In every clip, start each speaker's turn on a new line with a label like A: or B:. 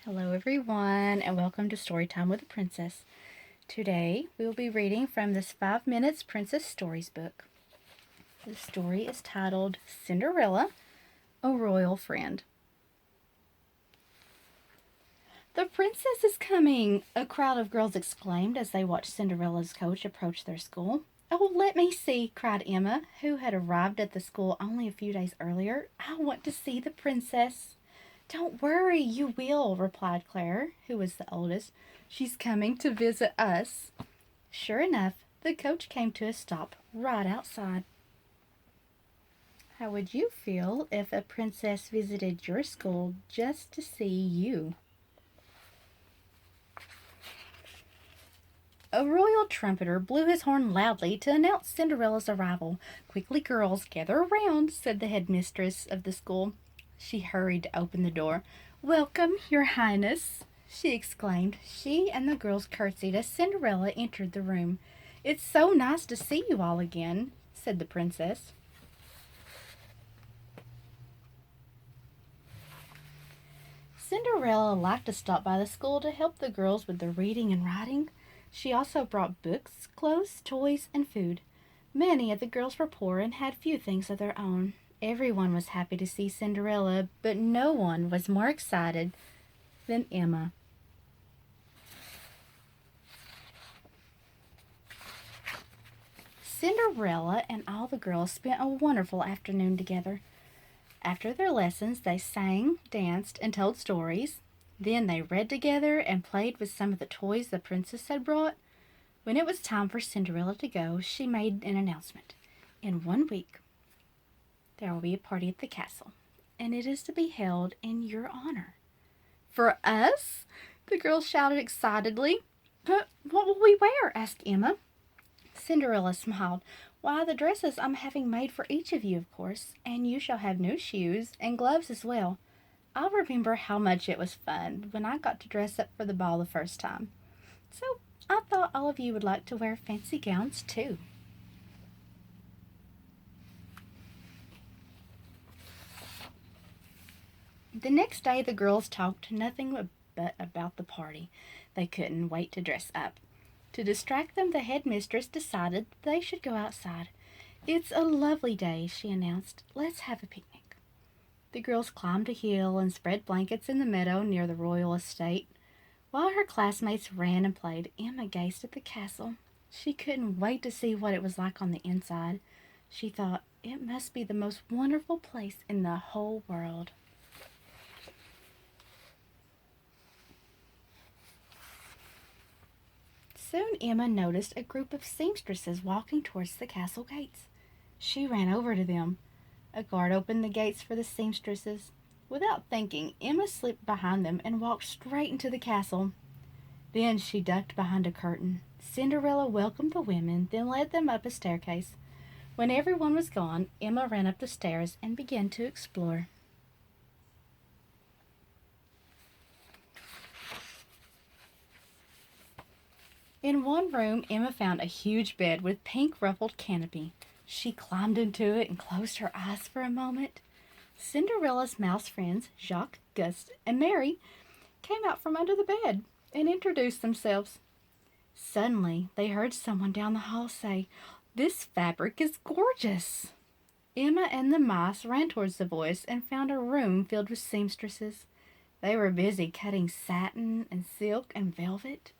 A: Hello, everyone, and welcome to Storytime with a Princess. Today, we will be reading from this 5 Minutes Princess Stories book. The story is titled Cinderella, a Royal Friend. The princess is coming! A crowd of girls exclaimed as they watched Cinderella's coach approach their school. Oh, let me see, cried Emma, who had arrived at the school only a few days earlier. I want to see the princess. Don't worry, you will, replied Claire, who was the oldest. She's coming to visit us. Sure enough, the coach came to a stop right outside. How would you feel if a princess visited your school just to see you? A royal trumpeter blew his horn loudly to announce Cinderella's arrival. Quickly, girls, gather around, said the headmistress of the school. She hurried to open the door. Welcome, your highness, she exclaimed. She and the girls curtsied as Cinderella entered the room. It's so nice to see you all again, said the princess. Cinderella liked to stop by the school to help the girls with their reading and writing. She also brought books, clothes, toys, and food. Many of the girls were poor and had few things of their own. Everyone was happy to see Cinderella, but no one was more excited than Emma. Cinderella and all the girls spent a wonderful afternoon together. After their lessons, they sang, danced, and told stories. Then they read together and played with some of the toys the princess had brought. When it was time for Cinderella to go, she made an announcement. In 1 week, there will be a party at the castle, and it is to be held in your honor. For us? The girls shouted excitedly. But what will we wear? Asked Emma. Cinderella smiled. Why, the dresses I'm having made for each of you, of course, and you shall have new shoes and gloves as well. I'll remember how much it was fun when I got to dress up for the ball the first time. So I thought all of you would like to wear fancy gowns too. The next day the girls talked nothing but about the party. They couldn't wait to dress up. To distract them, the headmistress decided they should go outside. It's a lovely day, she announced. Let's have a picnic. The girls climbed a hill and spread blankets in the meadow near the royal estate. While her classmates ran and played, Emma gazed at the castle. She couldn't wait to see what it was like on the inside. She thought, it must be the most wonderful place in the whole world. Soon Emma noticed a group of seamstresses walking towards the castle gates. She ran over to them. A guard opened the gates for the seamstresses. Without thinking, Emma slipped behind them and walked straight into the castle. Then she ducked behind a curtain. Cinderella welcomed the women, then led them up a staircase. When everyone was gone, Emma ran up the stairs and began to explore. In one room, Emma found a huge bed with pink ruffled canopy. She climbed into it and closed her eyes for a moment. Cinderella's mouse friends, Jacques, Gus, and Mary, came out from under the bed and introduced themselves. Suddenly, they heard someone down the hall say, This fabric is gorgeous. Emma and the mice ran towards the voice and found a room filled with seamstresses. They were busy cutting satin and silk and velvet.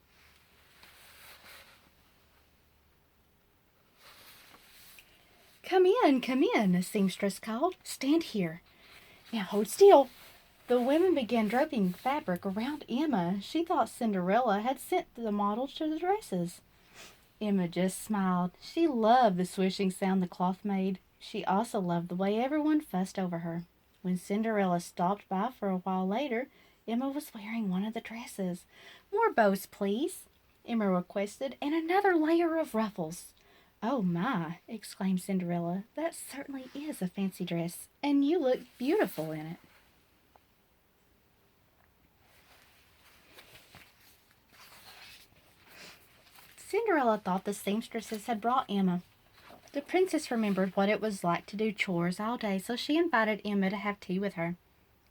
A: Come in, a seamstress called. Stand here. Now hold still. The women began draping fabric around Emma. She thought Cinderella had sent the models to the dresses. Emma just smiled. She loved the swishing sound the cloth made. She also loved the way everyone fussed over her. When Cinderella stopped by for a while later, Emma was wearing one of the dresses. More bows, please, Emma requested, and another layer of ruffles. Oh my, exclaimed Cinderella, that certainly is a fancy dress, and you look beautiful in it. Cinderella thought the seamstresses had brought Emma. The princess remembered what it was like to do chores all day, so she invited Emma to have tea with her.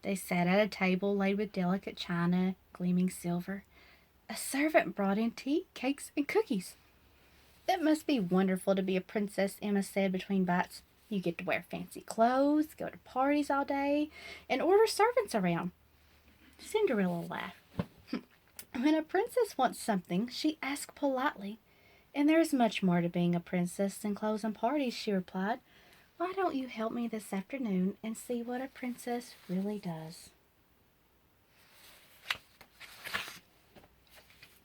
A: They sat at a table laid with delicate china, gleaming silver. A servant brought in tea, cakes, and cookies. It must be wonderful to be a princess, Emma said between bites. You get to wear fancy clothes, go to parties all day, and order servants around. Cinderella laughed. When a princess wants something, she asks politely. And there is much more to being a princess than clothes and parties, she replied. Why don't you help me this afternoon and see what a princess really does?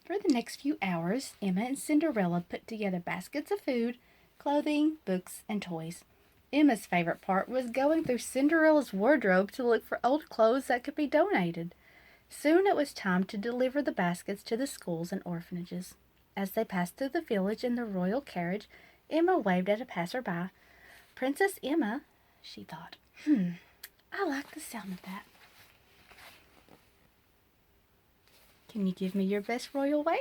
A: For the next few hours, Emma and Cinderella put together baskets of food, clothing, books, and toys. Emma's favorite part was going through Cinderella's wardrobe to look for old clothes that could be donated. Soon it was time to deliver the baskets to the schools and orphanages. As they passed through the village in the royal carriage, Emma waved at a passerby. Princess Emma, she thought. I like the sound of that. Can you give me your best royal wave?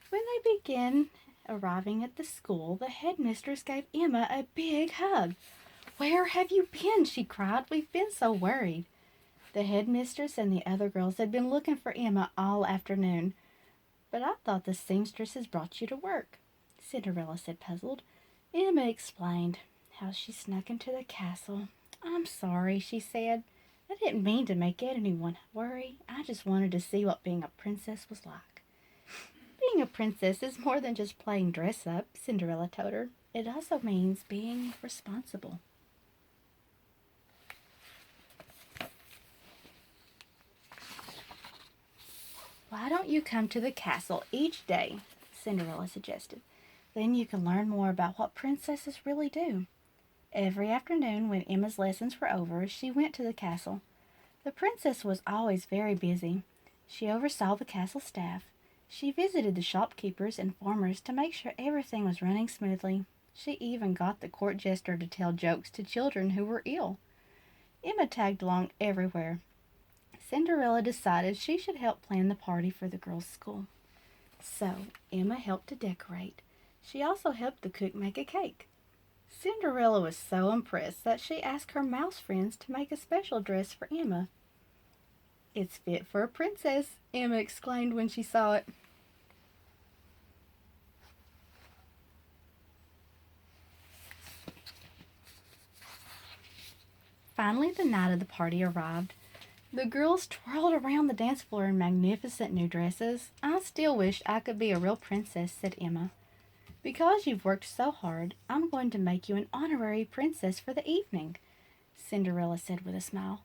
A: When they began arriving at the school, the headmistress gave Emma a big hug. Where have you been? She cried. We've been so worried. The headmistress and the other girls had been looking for Emma all afternoon. But I thought the seamstresses brought you to work, Cinderella said, puzzled. Emma explained how she snuck into the castle. I'm sorry, she said. I didn't mean to make anyone worry. I just wanted to see what being a princess was like. Being a princess is more than just playing dress-up, Cinderella told her. It also means being responsible. Why don't you come to the castle each day, Cinderella suggested. Then you can learn more about what princesses really do. Every afternoon, when Emma's lessons were over, she went to the castle. The princess was always very busy. She oversaw the castle staff. She visited the shopkeepers and farmers to make sure everything was running smoothly. She even got the court jester to tell jokes to children who were ill. Emma tagged along everywhere. Cinderella decided she should help plan the party for the girls' school. So, Emma helped to decorate. She also helped the cook make a cake. Cinderella was so impressed that she asked her mouse friends to make a special dress for Emma. It's fit for a princess, Emma exclaimed when she saw it. Finally, the night of the party arrived. The girls twirled around the dance floor in magnificent new dresses. I still wish I could be a real princess, said Emma. Because you've worked so hard, I'm going to make you an honorary princess for the evening, Cinderella said with a smile.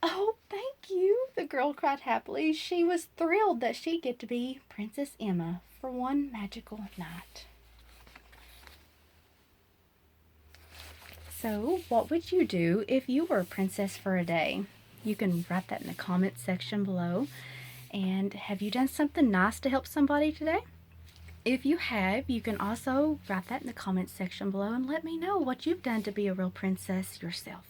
A: Oh, thank you, the girl cried happily. She was thrilled that she'd get to be Princess Emma for one magical night. So, what would you do if you were a princess for a day? You can write that in the comment section below. And have you done something nice to help somebody today? If you have, you can also write that in the comment section below and let me know what you've done to be a real princess yourself.